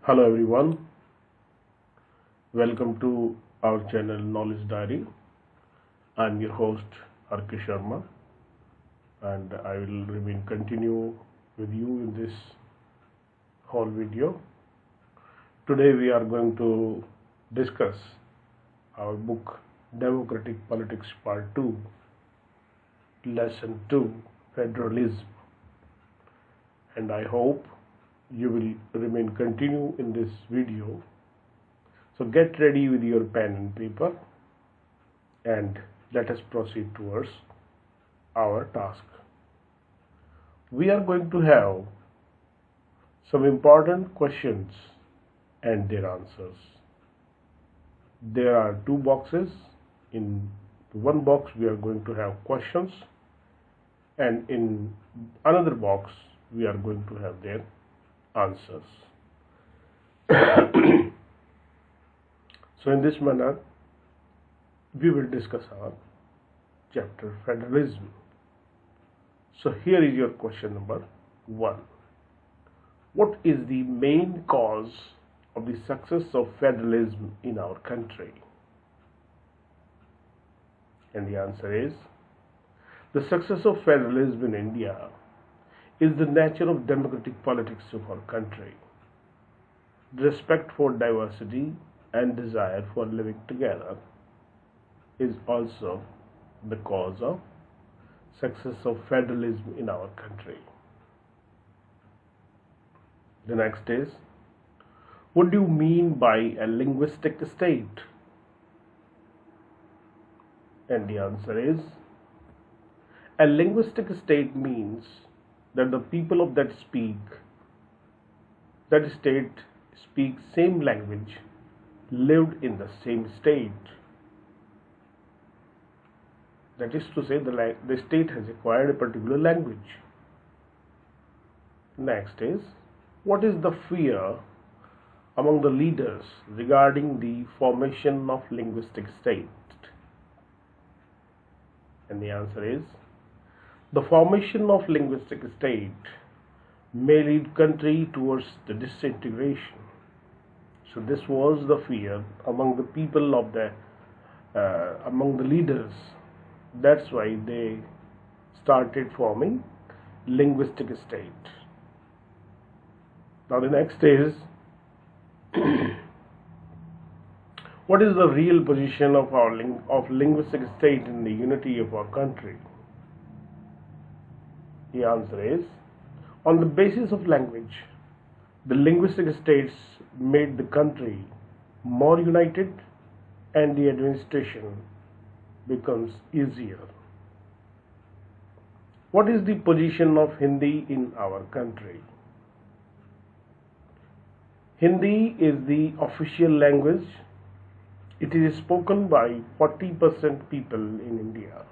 Hello everyone, welcome to our channel Knowledge Diary. I am your host R.K. Sharma and I will continue with you in this whole video. Today we are going to discuss our book Democratic Politics Part 2, Lesson 2, Federalism, and I hope you will continue in this video. So get ready with your pen and paper and let us proceed towards our task. We are going to have some important questions and their answers. There are two boxes. In one box we are going to have questions, and in another box we are going to have their answers. So in this manner we will discuss our chapter Federalism. So here is your question number 1. What is the main cause of the success of federalism in our country? And the answer is, the success of federalism in India is the nature of democratic politics of our country. Respect for diversity and desire for living together is also the cause of success of federalism in our country. The next is, what do you mean by a linguistic state? And the answer is, a linguistic state means that the people of that state speak same language, lived in the same state. That is to say, the state has acquired a particular language. Next is, what is the fear among the leaders regarding the formation of linguistic state? And the answer is, the formation of linguistic state may lead country towards the disintegration. So this was the fear among the people of among the leaders. That's why they started forming linguistic state. Now the next is, what is the real position of our linguistic state in the unity of our country? The answer is, on the basis of language, the linguistic states made the country more united and the administration becomes easier. What is the position of Hindi in our country? Hindi is the official language. It is spoken by 40% people in India,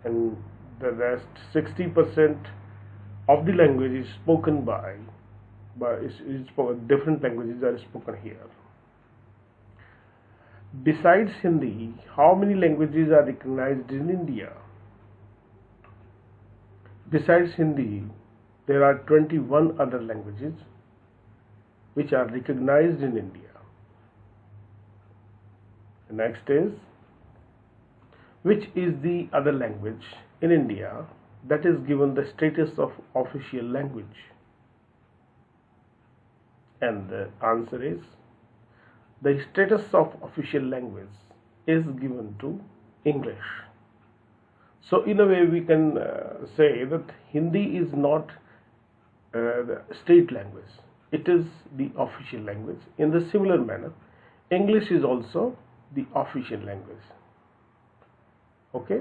and the rest 60% of the language is spoken different languages are spoken here. Besides Hindi, how many languages are recognized in India? Besides Hindi, there are 21 other languages which are recognized in India. The next is, which is the other language in India that is given the status of official language? And the answer is, the status of official language is given to English. So in a way we can say that Hindi is not the state language, it is the official language. In the similar manner, English is also the official language. Okay?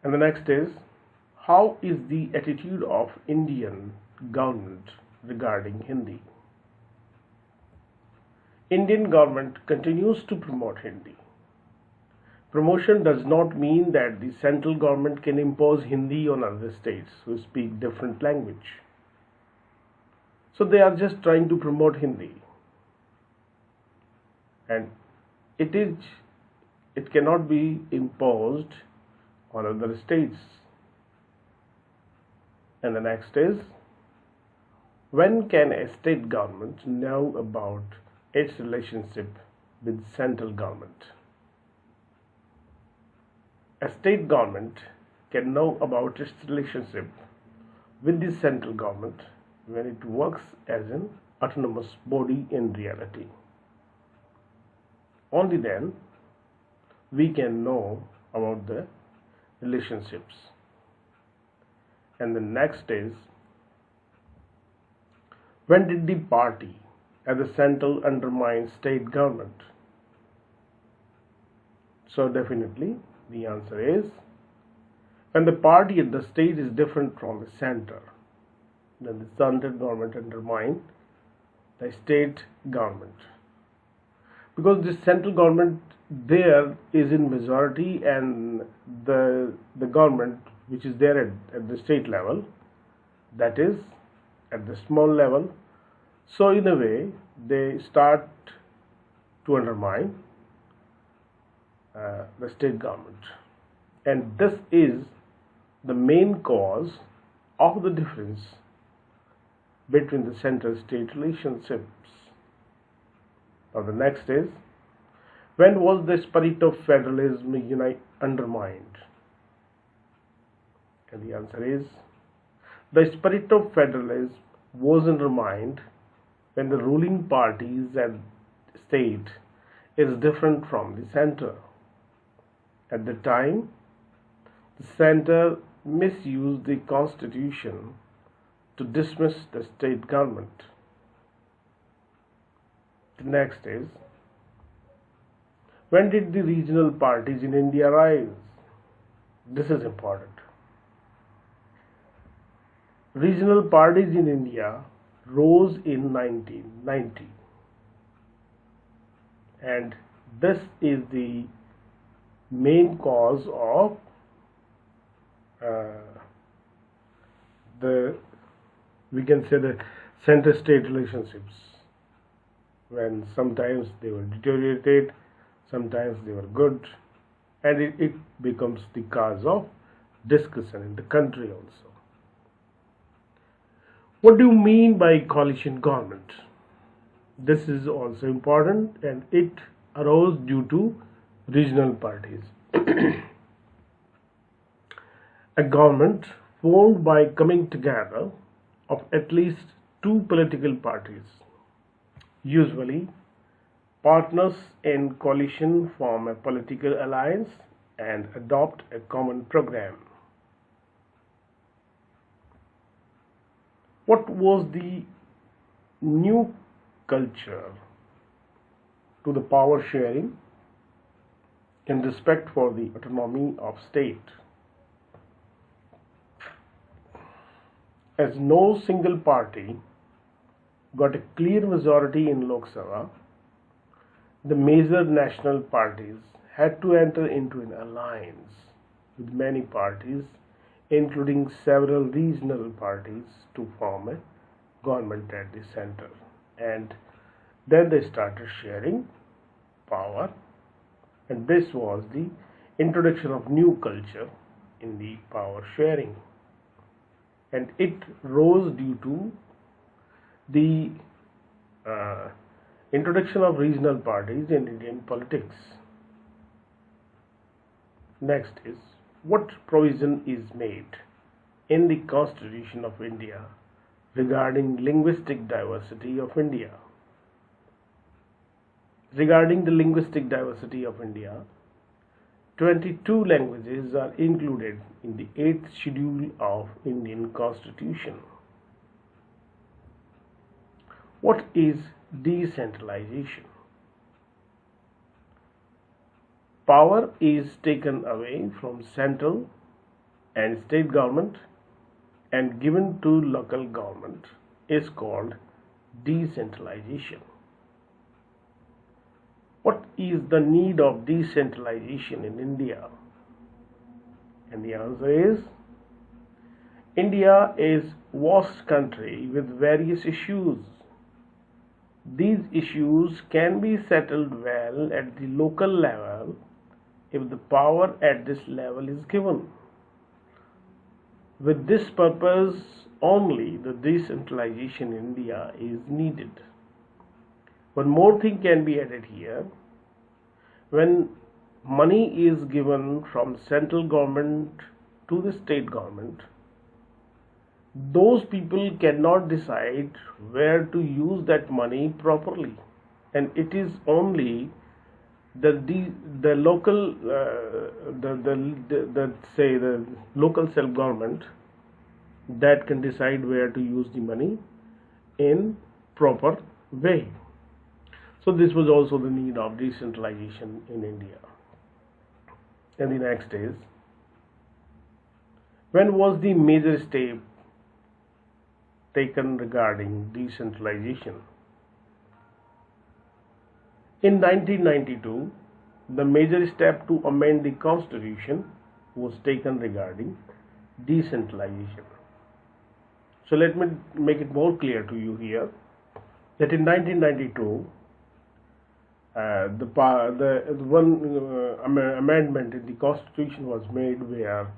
And the next is, how is the attitude of Indian government regarding Hindi? Indian government continues to promote Hindi. Promotion does not mean that the central government can impose Hindi on other states who speak different language. So they are just trying to promote Hindi. And it cannot be imposed on other states. And the next is, When can a state government know about its relationship with central government? A state government can know about its relationship with the central government when it works as an autonomous body in reality. Only then we can know about the relationships. And the next is, when did the party at the central undermine state government? So definitely the answer is, when the party at the state is different from the center, then the central government undermine the state government. Because the central government there is in majority, and the government which is there at the state level, that is at the small level. So in a way they start to undermine the state government, and this is the main cause of the difference between the center-state relationships. Now the next is, when was the spirit of federalism undermined? And the answer is, the spirit of federalism was undermined when the ruling parties at state is different from the center. At the time, the center misused the constitution to dismiss the state government. The next is, when did the regional parties in India rise? This is important. Regional parties in India rose in 1990, and this is the main cause of we can say the center-state relationships, when sometimes they were deteriorated, sometimes they were good, and it becomes the cause of discussion in the country also. What do you mean by coalition government? This is also important, and it arose due to regional parties. A government formed by coming together of at least two political parties. Usually, partners in coalition form a political alliance and adopt a common program. What was the new culture to the power sharing in respect for the autonomy of state? As no single party got a clear majority in Lok Sabha, the major national parties had to enter into an alliance with many parties, including several regional parties, to form a government at the center. And then they started sharing power, and this was the introduction of new culture in the power sharing. And it rose due to the introduction of regional parties in Indian politics. Next is, what provision is made in the Constitution of India regarding linguistic diversity of India? Regarding the linguistic diversity of India, 22 languages are included in the 8th schedule of Indian Constitution. What is decentralization? Power is taken away from central and state government and given to local government is called decentralization. What is the need of decentralization in India? And the answer is, India is a vast country with various issues. These issues can be settled well at the local level if the power at this level is given. With this purpose, only the decentralization in India is needed. One more thing can be added here. When money is given from central government to the state government, those people cannot decide where to use that money properly, and it is only the local the local self government that can decide where to use the money in proper way. So this was also the need of decentralization in India. And the next is, when was the major step taken regarding decentralization? In 1992, the major step to amend the constitution was taken regarding decentralization. So let me make it more clear to you here that in 1992, amendment in the constitution was made where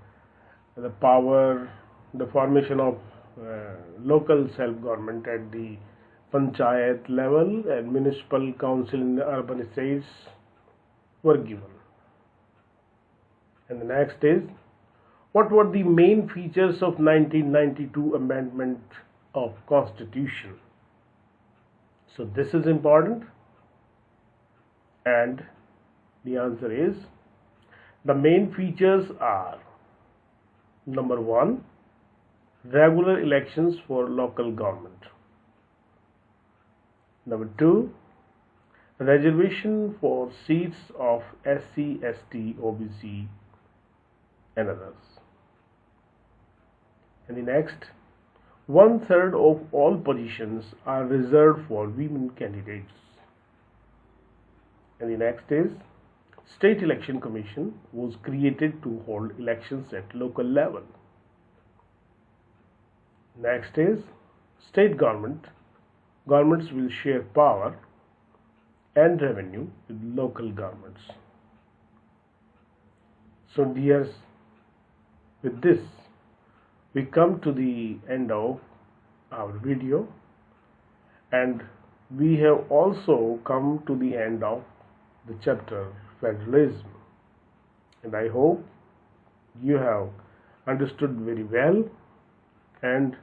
the formation of local self-government at the panchayat level and municipal council in the urban estates were given. And the next is, what were the main features of 1992 amendment of constitution? So this is important, and the answer is, the main features are: number 1, regular elections for local government. Number 2, reservation for seats of SC, ST, OBC and others. And the next, 1/3 of all positions are reserved for women candidates. And the next is, State Election Commission was created to hold elections at local level. Next is, state governments will share power and revenue with local governments. So dears, with this we come to the end of our video, and we have also come to the end of the chapter Federalism, and I hope you have understood very well, and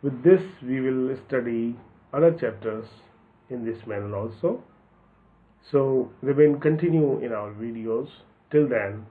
with this we will study other chapters in this manner also. So continue in our videos. Till then,